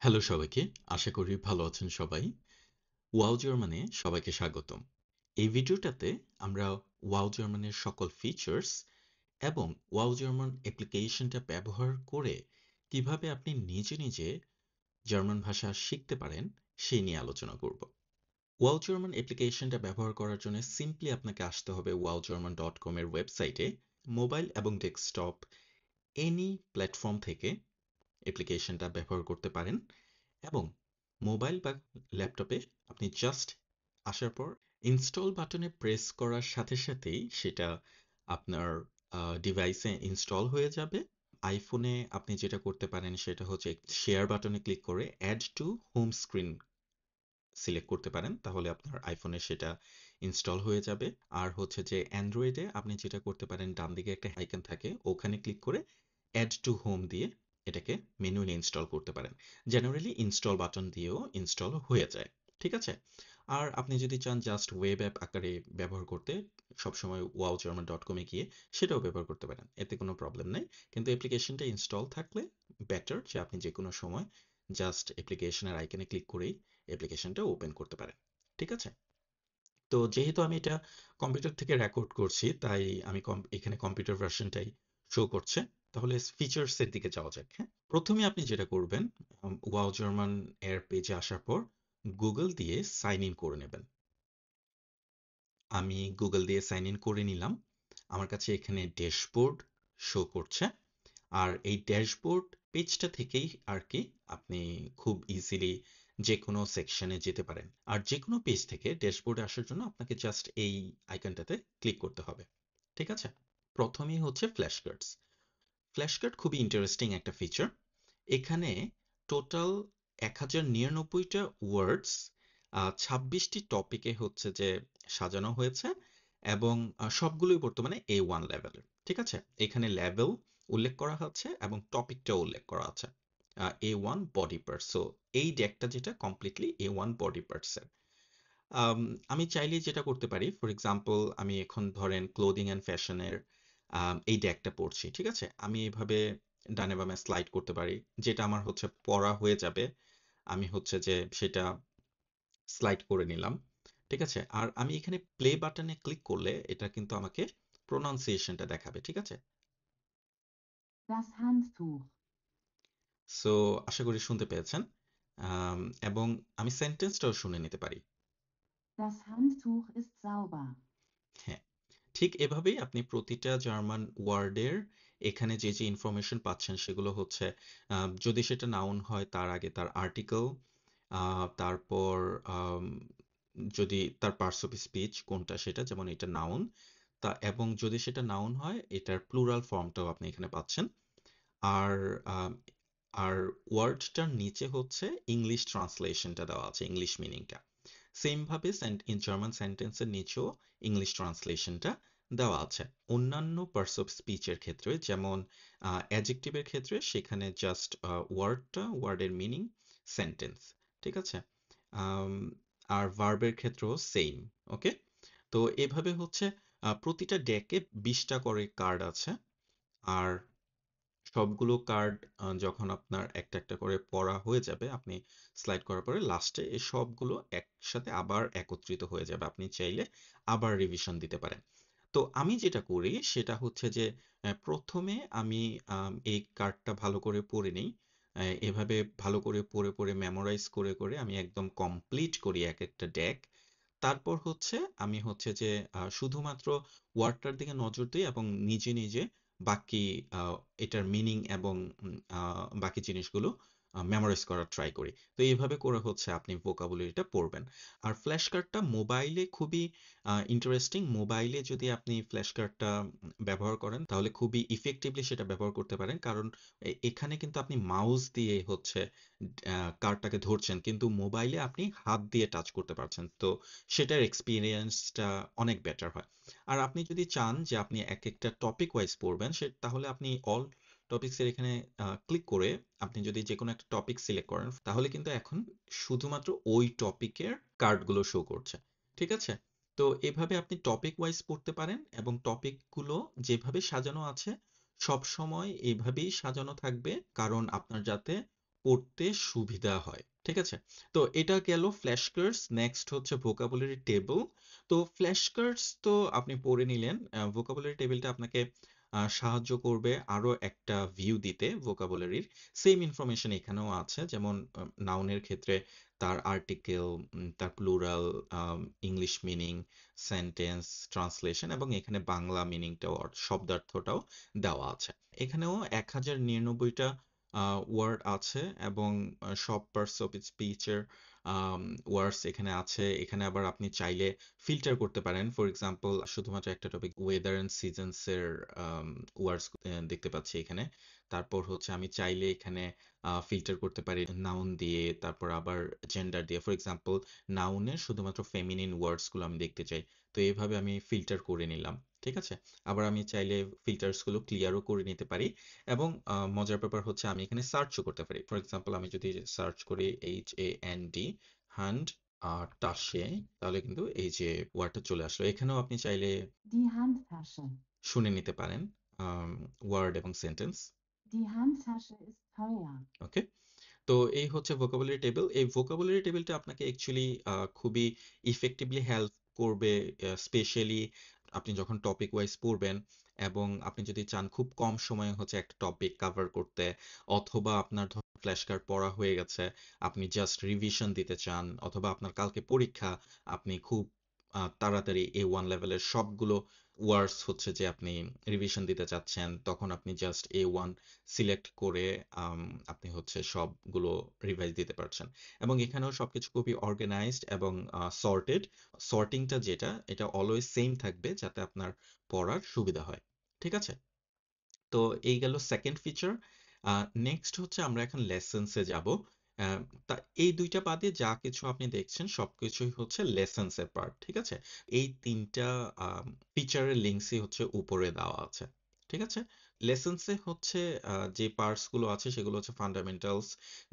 Hello সবাইকে, আশা করি ভালো আছেন সবাই। ওয়াও জার্মানে সবাইকে স্বাগতম। এই ভিডিওটাতে আমরা ওয়াও জার্মানের সকল ফিচার্স এবং ওয়াও জার্মান অ্যাপ্লিকেশনটা ব্যবহার করে কিভাবে আপনি নিজে নিজে জার্মান ভাষা শিখতে পারেন সেই নিয়ে আলোচনা করব। ওয়াও জার্মান অ্যাপ্লিকেশনটা ব্যবহার করার জন্য সিম্পলি আপনাকে আসতে হবে wowgerman.com এর ওয়েবসাইটে। মোবাইল এবং ডেস্কটপ এনি প্ল্যাটফর্ম থেকে অ্যাপ্লিকেশনটা ব্যবহার করতে পারেন এবং মোবাইল বা ল্যাপটপে আপনি জাস্ট আসার পর ইনস্টল বাটনে প্রেস করার সাথে সাথেই সেটা আপনার ডিভাইসে ইনস্টল হয়ে যাবে। আইফোনে আপনি যেটা করতে পারেন সেটা হচ্ছে শেয়ার বাটনে ক্লিক করে add to home screen select করতে পারেন, তাহলে আপনার আইফোনে সেটা ইনস্টল হয়ে যাবে। আর হচ্ছে যে অ্যান্ড্রয়েডে আপনি যেটা করতে পারেন, ডান দিকে একটা আইকন থাকে, ওখানে ক্লিক করে অ্যাড টু হোম দিয়ে এটাকে ম্যানুয়ালি ইনস্টল করতে পারেন। জেনারেলি ইনস্টল বাটন দিয়েও ইনস্টল হয়ে যায়। ঠিক আছে? আর আপনি যদি চান জাস্ট ওয়েব অ্যাপ আকারে ব্যবহার করতে, সবসময় wowgerman.com-এ গিয়ে সেটাও ব্যবহার করতে পারেন, এতে কোনো প্রবলেম নেই। কিন্তু অ্যাপ্লিকেশনটা ইনস্টল থাকলে বেটার যে আপনি যে কোনো সময় জাস্ট অ্যাপ্লিকেশনের আইকনে ক্লিক করেই অ্যাপ্লিকেশনটা ওপেন করতে পারেন। ঠিক আছে? তো যেহেতু আমি এটা কম্পিউটার থেকে রেকর্ড করছি, তাই আমি এখানে কম্পিউটার ভার্সনটাই শো করছে। তাহলে ফিচার্স এর দিকে যাওয়া যাক। হ্যাঁ, প্রথমে আপনি যেটা করবেন, ওয়াও জার্মান এর পেজে আসার পর গুগল দিয়ে সাইন ইন করে নেবেন। আমি গুগল দিয়ে সাইন ইন করে নিলাম। আমার কাছে এখানে ড্যাশবোর্ড শো করছে। আর এই ড্যাশবোর্ড পেজটা থেকেই আর কি আপনি খুব ইজিলি যে কোনো সেকশনে যেতে পারেন। আর যে কোনো পেজ থেকে ড্যাশবোর্ডে আসার জন্য আপনাকে জাস্ট এই আইকনটাতে ক্লিক করতে হবে। ঠিক আছে? প্রথমেই হচ্ছে ফ্ল্যাশ কার্ডস। ফ্ল্যাশ কার্ড খুবই ইন্টারেস্টিং একটা ফিচার। এখানে টোটাল 1099টা ওয়ার্ডস 26টি টপিকে হচ্ছে যে সাজানো হয়েছে এবং সবগুলোই বর্তমানে A1 লেভেলের। ঠিক আছে? এখানে লেভেল উল্লেখ করা হচ্ছে এবং টপিকটাও উল্লেখ করা আছে। A1 body parts. সো এই ডেকটা যেটা কমপ্লিটলি A1 বডি পার্টসের। আম আমি চাইলেই যেটা করতে পারি, ফর এক্সাম্পল আমি এখন ধরেন ক্লোদিং অ্যান্ড ফ্যাশনের এই ডেকটা পড়ছি। ঠিক আছে? আমি এভাবে ডানে বামে স্লাইড করতে পারি। যেটা আমার হচ্ছে পড়া হয়ে যাবে, আমি হচ্ছে যে সেটা স্লাইড করে নিলাম। ঠিক আছে? আর আমি এখানে প্লে বাটনে ক্লিক করলে এটা কিন্তু আমাকে প্রোনাউন্সিয়েশনটা দেখাবে। ঠিক আছে? Das Handtuch. সো আশা করি শুনতে পেয়েছেন। আম এবং আমি সেন্টেন্সটাও শুনে নিতে পারি। Das Handtuch ist sauber. হ্যাঁ, ঠিক এভাবেই আপনি প্রতিটা জার্মান ওয়ার্ডের এখানে যে যে ইনফরমেশন পাচ্ছেন সেগুলো হচ্ছে, যদি সেটা নাউন হয় তার আগে তার আর্টিকেল, তারপর আম, যদি তার পার্টস অফ স্পিচ কোনটা সেটা, যেমন এটা নাউন, তা এবং যদি সেটা নাউন হয় এটার প্লুরাল ফর্মটাও আপনি এখানে পাচ্ছেন। আর আম, আর ওয়ার্ডটার নিচে হচ্ছে ইংলিশ ট্রান্সলেশনটা দেওয়া আছে, ইংলিশ মিনিংটা। সেম ভাবে জার্মান সেন্টেন্সের নিচেও ইংলিশ ট্রান্সলেশনটা দেওয়া আছে। অন্যান্য পার্টস অফ স্পিচের ক্ষেত্রে, যেমন অ্যাডজেক্টিভের ক্ষেত্রে, সেখানে জাস্ট ওয়ার্ডের মিনিং, সেন্টেন্স। ঠিক আছে? আম, আর ভার্বের ক্ষেত্রেও সেম। ওকে? তো এভাবে হচ্ছে প্রতিটা ডেকে 20টা করে কার্ড আছে। আর সবগুলো কার্ড যখন আপনার একটা একটা করে পড়া হয়ে যাবে, আপনি স্লাইড করার পরে লাস্টে এই সবগুলো একসাথে আবার একত্রিত হয়ে যাবে। আপনি চাইলে আবার রিভিশন দিতে পারেন। তো আমি যেটা করি সেটা হচ্ছে যে প্রথমে আমি এই কার্ডটা ভালো করে পড়ে নিই। এভাবে ভালো করে পড়ে পড়ে মেমোরাইজ করে করে আমি একদম কমপ্লিট করি এক একটা ডেক। তারপর হচ্ছে আমি হচ্ছে যে শুধুমাত্র ওয়ার্ডটার দিকে নজর দিই এবং নিজে নিজে বাকি এটার মিনিং এবং বাকি জিনিসগুলো মেমোরাইজ করার ট্রাই করি। তো এইভাবে করে হচ্ছে আপনি ভোকাবুলারিটা পড়বেন। আর ফ্ল্যাশ কার্ডটা মোবাইলে খুবই ইন্টারেস্টিং। মোবাইলে যদি আপনি ফ্ল্যাশ কার্ডটা ব্যবহার করেন তাহলে খুবই ইফেক্টিভলি সেটা ব্যবহার করতে পারেন, কারণ এখানে কিন্তু আপনি মাউস দিয়ে হচ্ছে কার্ডটাকে ধরছেন, কিন্তু মোবাইলে আপনি হাত দিয়ে টাচ করতে পারছেন। তো সেটার এক্সপিরিয়েন্সটা অনেক বেটার হয়। আর আপনি যদি চান যে আপনি এক একটা টপিক ওয়াইজ পড়বেন, তাহলে আপনি অল টপিকসের এখানে ক্লিক করে আপনি যদি যে কোনো একটা টপিক সিলেক্ট করেন, তাহলে কিন্তু এখন শুধুমাত্র ওই টপিকের কার্ডগুলো শো করছে। ঠিক আছে? তো এভাবে আপনি টপিক ওয়াইজ পড়তে পারেন এবং টপিকগুলো যেভাবে সাজানো আছে সব সময় এইভাবেই সাজানো থাকবে, কারণ আপনার যাতে পড়তে সুবিধা হয়। ঠিক আছে? তো এটা গেল ফ্ল্যাশ কার্ডস। নেক্সট হচ্ছে ভোকাবুলারি টেবল। তো ফ্ল্যাশ কার্ডস তো আপনি পড়ে নিলেন। ভোকাবুলারি টেবিলটা আপনাকে সাহায্য করবে আরো একটা ভিউ দিতে ভোকাবুলারির। সেম ইনফরমেশন এখানেও আছে। যেমন নাউনের ক্ষেত্রে তার আর্টিকেল, তার plural, English meaning, sentence, translation এবং এখানে বাংলা মিনিংটাও শব্দার্থটাও দেওয়া আছে। এখানেও 1099টা ওয়ার্ড আছে এবং সব পার্টস অফ স্পিচের ওয়ার্ডস এখানে আছে। এখানে আবার আপনি চাইলে ফিল্টার করতে পারেন। ফর এক্সাম্পল শুধুমাত্র একটা টপিক ওয়েদার অ্যান্ড সিজনস এর ওয়ার্ডস দেখতে পাচ্ছি এখানে। তারপর হচ্ছে আমি চাইলে এখানে ফিল্টার করতে পারি নাউন দিয়ে, তারপর আবার জেন্ডার দিয়ে। ফর এক্সাম্পল নাউনের শুধুমাত্র ফেমিনিন ওয়ার্ডসগুলো আমি দেখতে চাই। তো এইভাবে আমি ফিল্টার করে নিলাম। ঠিক আছে? আবার আমি চাইলে ফিল্টার্সগুলো ক্লিয়ারও করে নিতে পারি এবং মজার ব্যাপার হচ্ছে আমি এখানে সার্চও করতে পারি। ফর এক্সাম্পল আমি যদি সার্চ করি HAND, হান্ড টাসে, তাহলে কিন্তু এই যে ওয়ার্ডটা চলে আসলো। এখানেও আপনি চাইলে Die Handtasche. শুনে নিতে পারেন ওয়ার্ড এবং sentence. Die Handtasche ist teuer. ওকে? তো এই হচ্ছে ভোকাবুলারি টেবিল। এই ভোকাবুলারি টেবিলটা আপনাকে অ্যাকচুয়ালি খুবই ইফেক্টিভলি হেল্প করবে, স্পেশালি আপনি যখন টপিক ওয়াইজ পড়বেন এবং আপনি যদি চান খুব কম সময়ে হচ্ছে একটা টপিক কভার করতে, অথবা আপনার ফ্ল্যাশ কার্ড পড়া হয়ে গেছে, আপনি জাস্ট রিভিশন দিতে চান, অথবা আপনার কালকে পরীক্ষা, আপনি খুব তাড়াতাড়ি A1 লেভেলের সবগুলো ওয়ার্ডস হচ্ছে যে আপনি রিভিশন দিতে চাচ্ছেন, তখন আপনি জাস্ট A1 সিলেক্ট করে আম, আপনি হচ্ছে সবগুলো রিভাইজ দিতে পারছেন। এবং এখানেও সবকিছু খুবই অর্গানাইজড এবং সর্টেড। সর্টিংটা যেটা, এটা অলওয়েজ সেম থাকবে যাতে আপনার পড়ার সুবিধা হয়। ঠিক আছে? তো এই গেল সেকেন্ড ফিচার। নেক্সট হচ্ছে আমরা এখন লেসন্সে যাব। আহ, তা এই দুইটা বাদে যা কিছু আপনি দেখছেন সবকিছুই হচ্ছে লেসন্সের পার্ট। ঠিক আছে? এই তিনটা ফিচারের লিঙ্কসই হচ্ছে উপরে দেওয়া আছে। ঠিক আছে? লেসন্সে হচ্ছে যে পার্টস গুলো আছে সেগুলো হচ্ছে fundamentals,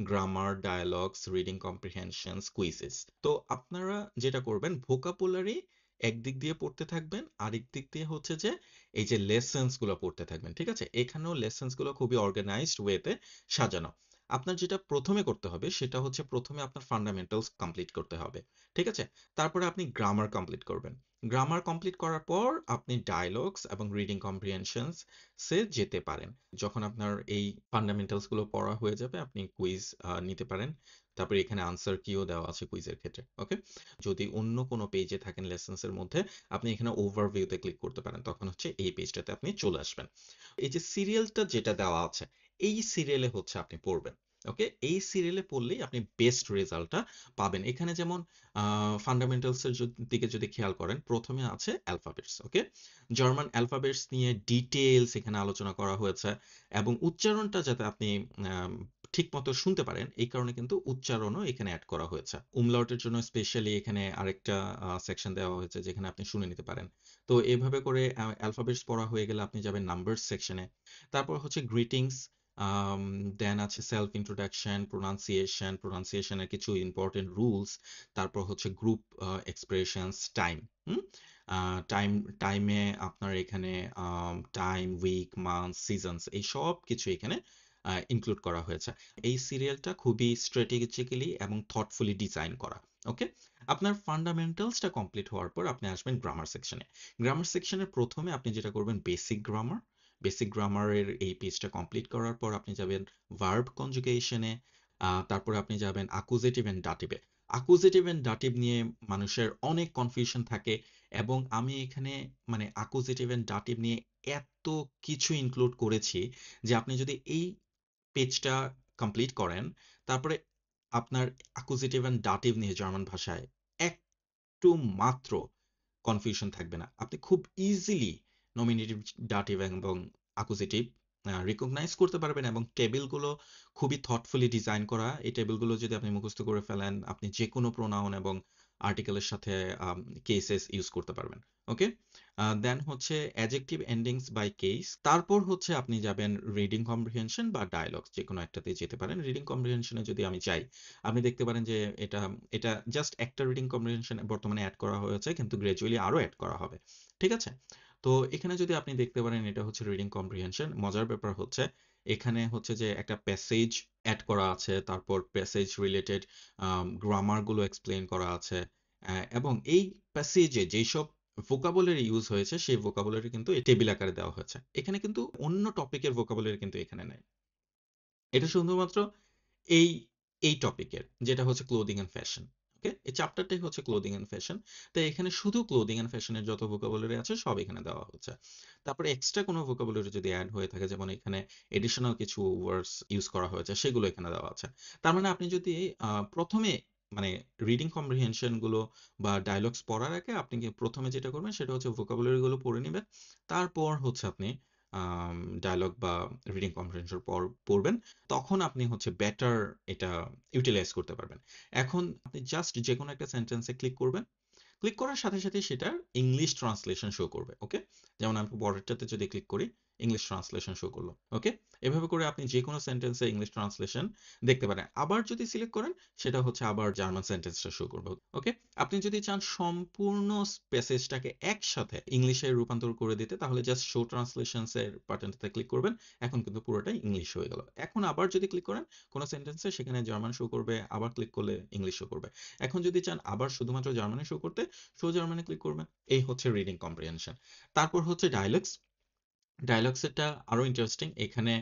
grammar, dialogues, reading comprehensions, quizzes. তো আপনারা যেটা করবেন, ভোকাবুলারি একদিক দিয়ে পড়তে থাকবেন, আরেক দিক দিয়ে হচ্ছে যে এই যে লেসন্স গুলো পড়তে থাকবেন। ঠিক আছে? এখানেও লেসন্স গুলো খুবই অর্গানাইজড ওয়েতে সাজানো। আপনার যেটা প্রথমে করতে হবে সেটা হচ্ছে প্রথমে আপনার ফান্ডামেন্টালস কমপ্লিট করতে হবে। ঠিক আছে? তারপরে আপনি গ্রামার কমপ্লিট করবেন। গ্রামার কমপ্লিট করার পর আপনি ডায়ালগস এবং রিডিং কম্প্রিহেনশনস সে যেতে পারেন। যখন আপনার এই ফান্ডামেন্টালস গুলো পড়া হয়ে যাবে আপনি কুইজ নিতে পারেন। তারপরে এখানে আনসার কিও দেওয়া আছে কুইজের ক্ষেত্রে। ওকে? যদি অন্য কোনো পেজে থাকেন লেসন্সের মধ্যে, আপনি এখানে ওভারভিউতে ক্লিক করতে পারেন, তখন হচ্ছে এই পেজটাতে আপনি চলে আসবেন। এই যে সিরিয়ালটা যেটা দেওয়া আছে, এই সিরিয়ালে হচ্ছে আপনি পড়বেন। ওকে? এই সিরিয়ালে পড়লেই আপনি বেস্ট রেজাল্টটা পাবেন। এখানে যেমন ফান্ডামেন্টালস এর দিকে যদি খেয়াল করেন, প্রথমে আছে অ্যালফাবেটস। ওকে? জার্মান অ্যালফাবেটস নিয়ে ডিটেইলস এখানে আলোচনা করা হয়েছে এবং উচ্চারণটা যাতে আপনি আম, ঠিক মতো শুনতে পারেন এই কারণে কিন্তু উচ্চারণও এখানে অ্যাড করা হয়েছে। উমলাউটের জন্য স্পেশালি এখানে আরেকটা সেকশন দেওয়া হয়েছে যেখানে আপনি শুনে নিতে পারেন। তো এভাবে করে অ্যালফাবেটস পড়া হয়ে গেলে আপনি যাবেন নাম্বারস সেকশনে। তারপর হচ্ছে গ্রিটিংস, দেন আছে সেলফ ইন্ট্রোডাকশন, প্রোনাউন্সিয়েশনের কিছু ইম্পর্টেন্ট রুলস, তারপর হচ্ছে গ্রুপ এক্সপ্রেশনস, টাইম। হুম টাইম টাইমে আপনার এখানে টাইম, উইক, মান্থ, সিজনস এই সব কিছু এখানে ইনক্লুড করা হয়েছে। এই সিরিয়ালটা খুবই স্ট্র্যাটেজিক্যালি এবং থটফুলি ডিজাইন করা। ওকে? আপনার ফান্ডামেন্টালসটা কমপ্লিট হওয়ার পর আপনি আসবেন গ্রামার সেকশনে। গ্রামার সেকশনের প্রথমে আপনি যেটা করবেন বেসিক গ্রামার। বেসিক গ্রামারের এই পেজটা কমপ্লিট করার পর আপনি যাবেন ভার্ব কনজুগেশনে। তারপরে আপনি যাবেন আকুজেটিভ এন্ড ডাটিভে। আকুজেটিভ এন্ড ডাটিভ নিয়ে মানুষের অনেক কনফিউশন থাকে এবং আমি এখানে মানে আকুজেটিভ এন্ড ডাটিভ নিয়ে এত কিছু ইনক্লুড করেছি যে আপনি যদি এই পেজটা কমপ্লিট করেন, তারপরে আপনার অ্যাকুজিটিভ অ্যান্ড ডাটিভ নিয়ে জার্মান ভাষায় একটু মাত্র কনফিউশন থাকবে না। আপনি খুব ইজিলি নমিনেটিভ, ডাটিভ এবং অ্যাকুজিটিভ রিকগনাইজ করতে পারবেন এবং টেবিলগুলো খুবই থটফুলি ডিজাইন করা। এই টেবিলগুলো যদি আপনি মুখস্থ করে ফেলেন, আপনি যে কোনো প্রোনাউন এবং আর্টিকেলের সাথে কেসেস ইউজ করতে পারবেন। ওকে? দেন হচ্ছে অ্যাডজেক্টিভ এন্ডিংস বাই কেস। তারপর হচ্ছে আপনি যাবেন রিডিং কম্প্রিহেনশন বা ডায়ালগস, যে কোনো একটাতে যেতে পারেন। রিডিং কম্প্রিহেনশনে যদি আমি চাই, আপনি দেখতে পারেন যে এটা এটা জাস্ট একটা রিডিং কম্প্রিহেনশন বর্তমানে অ্যাড করা হয়েছে, কিন্তু গ্র্যাজুয়ালি আরো অ্যাড করা হবে। ঠিক আছে? তো এখানে যদি আপনি দেখতে পারেন এটা হচ্ছে রিডিং কম্প্রিহেনশন। মজার ব্যাপার হচ্ছে এখানে হচ্ছে যে একটা প্যাসেজ অ্যাড করা আছে, তারপর প্যাসেজ রিলেটেড গ্রামারগুলো এক্সপ্লেইন করা আছে। এবং এই প্যাসেজে যেসব ভোকাবুলারি ইউজ হয়েছে সেই ভোকাবুলারি কিন্তু এই টেবিল আকারে দেওয়া হয়েছে। এখানে কিন্তু অন্য টপিকের ভোকাবুলারি কিন্তু এখানে নাই। এটা শুধুমাত্র এই এই টপিকের, যেটা হচ্ছে ক্লোদিং এন্ড ফ্যাশন। ওকে, এই চ্যাপ্টারটাই হচ্ছে ক্লোদিং এন্ড ফ্যাশন। তাই এখানে শুধু ক্লোদিং এন্ড ফ্যাশনের যত ভোকাবুলারি আছে সব এখানে দেওয়া হচ্ছে। তারপরে এক্সট্রা কোনো ভোকাবুলারি যদি অ্যাড হয়ে থাকে, যেমন এখানে এডিশনাল কিছু ওয়ার্ডস ইউজ করা হয়েছে, সেগুলো এখানে দেওয়া আছে। তার মানে আপনি যদি প্রথমে মানে রিডিং কম্প্রিহেনশন গুলো বা ডায়লগস পড়ার আগে আপনি প্রথমে যেটা করবেন সেটা হচ্ছে ভোকাবুলারি গুলো পড়ে নেবেন। তারপর হচ্ছে আপনি ডায়ালগ বা রিডিং কম্প্রিহেনশন পড়বেন। তখন আপনি হচ্ছে বেটার এটা ইউটিলাইজ করতে পারবেন। এখন আপনি জাস্ট যেকোনো একটা সেন্টেন্সে ক্লিক করবেন। ক্লিক করার সাথে সাথে সেটার ইংলিশ ট্রান্সলেশন শো করবে। ওকে, যেমন আমি পরেরটাতে যদি ক্লিক করি, ইংলিশ ট্রান্সলেশন শো করলো। ওকে, এভাবে করে আপনি যে কোনো সেন্টেন্সে ইংলিশ ট্রান্সলেশন দেখতে পারেন। আবার যদি সিলেক্ট করেন, সেটা হচ্ছে আবার জার্মান সেন্টেন্সটা শো করবে। ওকে, আপনি যদি চান সম্পূর্ণ প্যাসেজটাকে একসাথে ইংলিশে রূপান্তর করে দিতে, তাহলে জাস্ট শো ট্রান্সলেশনস এর বাটনটাতে ক্লিক করবেন। এখন কিন্তু পুরোটাই ইংলিশ হয়ে গেল। এখন আবার যদি ক্লিক করেন কোনো সেন্টেন্সে, সেখানে জার্মান শো করবে, আবার ক্লিক করলে ইংলিশ শো করবে। এখন যদি চান আবার শুধুমাত্র জার্মানি শো করতে, শো জার্মানি ক্লিক করবেন। এই হচ্ছে রিডিং কম্প্রিহেনশন। তারপর হচ্ছে ডায়ালগস। ডায়ালগসেরটা আরো ইন্টারেস্টিং। এখানে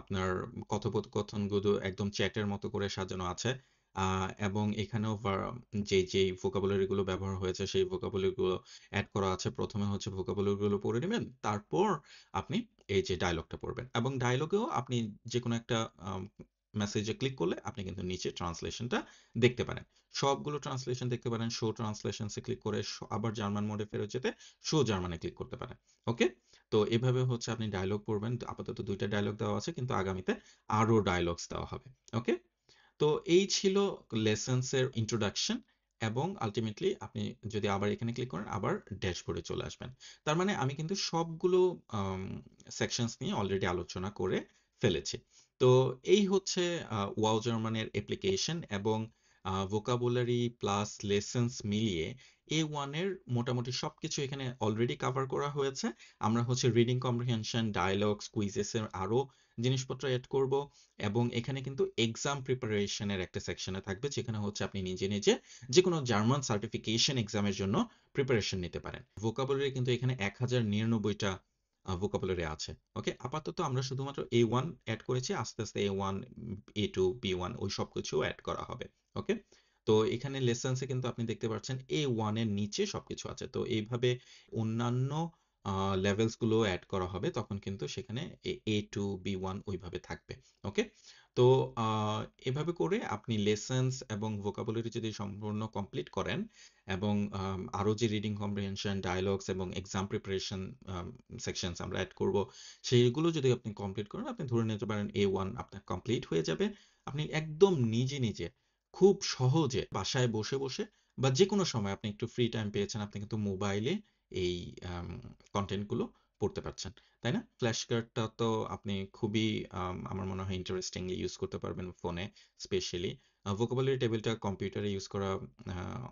আপনার কথোপকথনগুলো একদম চ্যাটের মতো করে সাজানো আছে। এবং এখানেও যেই ভোকাবুলারি গুলো ব্যবহার হয়েছে সেই ভোকাবুলারি গুলো অ্যাড করা আছে। প্রথমে হচ্ছে ভোকাবুলারি গুলো পড়ে নেবেন, তারপর আপনি এই যে ডায়লগটা পড়বেন। এবং ডায়লগেও আপনি যে কোনো একটা মেসেজে ক্লিক করলে আপনি কিন্তু নিচে ট্রান্সলেশনটা দেখতে পারেন। সবগুলো ট্রান্সলেশন দেখতে পারেন। শো ট্রান্সলেশনসে ক্লিক করে আবার জার্মান মোডে ফেরত যেতে শো জার্মানে ক্লিক করতে পারেন। ওকে, তো এভাবে হচ্ছে আপনি ডায়লগ পড়বেন। আপাতত ২ টা ডায়লগ দেওয়া আছে, কিন্তু আগামীতে আরো ডায়ালগস দেওয়া হবে। ওকে? তো এই ছিল লেসনস এর ইন্ট্রোডাকশন। এবং আল্টিমেটলি আপনি যদি আবার এখানে ক্লিক করেন, আবার ড্যাশবোর্ডে চলে আসবেন। তার মানে আমি কিন্তু সবগুলো সেকশনস নিয়ে অলরেডি আলোচনা করে ফেলেছি। তো এই হচ্ছে ওয়াও জার্মানের অ্যাপ্লিকেশন এবং ভোকাবুলারি প্লাস লেসনস মিলিয়ে A1 এর মোটামুটি সবকিছু এখানে অলরেডি কভার করা হয়েছে। আমরা হচ্ছে রিডিং কম্প্রিহেনশন, ডায়ালগস, কুইজেস এর আরো জিনিসপত্র এড করব। এবং এখানে কিন্তু এক্সাম প্রিপারেশন এর একটা সেকশনে থাকবে, যেখানে হচ্ছে আপনি নিজে নিজে যে কোনো জার্মান সার্টিফিকেশন এক্সামের জন্য প্রিপারেশন নিতে পারেন। ভোকাবুলারি কিন্তু এখানে 1099টা ভোকাবুলারি আছে। ওকে, আপাতত আমরা শুধুমাত্র A1 অ্যাড করেছি। আস্তে আস্তে A1, A2, B1 ওই সব কিছু অ্যাড করা হবে। ওকে, তো এখানে লেসন্সে কিন্তু আপনি দেখতে পাচ্ছেন A1 এর নিচে সবকিছু আছে। তো এইভাবে অন্যান্য লেভেলস গুলো অ্যাড করা হবে, তখন কিন্তু সেখানে A2, B1 ওইভাবে থাকবে। ওকে, তো এভাবে করে আপনি লেসন্স এবং ভোকাবুলারি যদি সম্পূর্ণ কমপ্লিট করেন, এবং আরো যে রিডিং কম্প্রিহেনশন, ডায়ালগস এবং এক্সাম প্রিপারেশন সেকশনস আমরা অ্যাড করব, সেইগুলো যদি আপনি কমপ্লিট করেন, আপনি ধরে নিতে পারেন A1 আপনার কমপ্লিট হয়ে যাবে। আপনি একদম নিজে নিজে খুব সহজে বাসায় বসে বসে বা যে কোনো সময় আপনি একটু ফ্রি টাইম পেয়েছেন, আপনি কিন্তু মোবাইলে এই কন্টেন্ট গুলো পড়তে পারছেন। তাই না? ফ্ল্যাশ কার্ডটা তো আপনি খুবই আমার মনে হয় ইন্টারেস্টিংলি ইউজ করতে পারবেন ফোনে স্পেশালি। ভোকাবুলারি টেবিলটা কম্পিউটারে ইউজ করা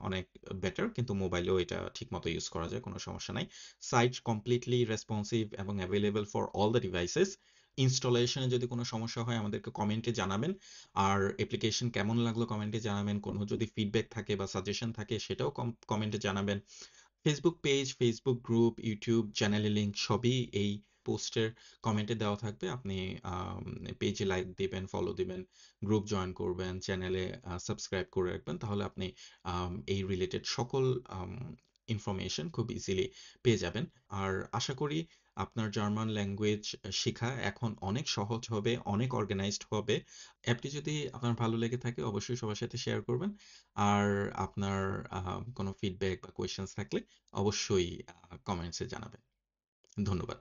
অনেক বেটার, কিন্তু মোবাইলেও এটা ঠিকমতো ইউজ করা যায়, কোনো সমস্যা নাই। সাইট কমপ্লিটলি রেসপন্সিভ এবং available for all the devices. ইনস্টলেশনে যদি কোনো সমস্যা হয় আমাদেরকে কমেন্টে জানাবেন। আর অ্যাপ্লিকেশন কেমন লাগলো কমেন্টে জানাবেন। কোনো যদি ফিডব্যাক থাকে বা সাজেশন থাকে সেটাও কমেন্টে জানাবেন। Facebook page, Facebook group, YouTube চ্যানেলের লিংক সবই এই পোস্টের কমেন্টে দেওয়া থাকবে। আপনি পেজে লাইক দিবেন, ফলো দিবেন, গ্রুপ জয়েন করবেন, চ্যানেলে সাবস্ক্রাইব করে রাখবেন। তাহলে আপনি এই রিলেটেড সকল ইনফরমেশন খুব ইজিলি পেয়ে যাবেন। আর আশা করি আপনার জার্মান ল্যাঙ্গুয়েজ শেখা এখন অনেক সহজ হবে, অনেক অর্গানাইজড হবে। অ্যাপটি যদি আপনার ভালো লেগে থাকে অবশ্যই সবার সাথে শেয়ার করবেন। আর আপনার কোনো ফিডব্যাক বা কোয়েশ্চেনস থাকলে অবশ্যই কমেন্টসে জানাবেন। ধন্যবাদ।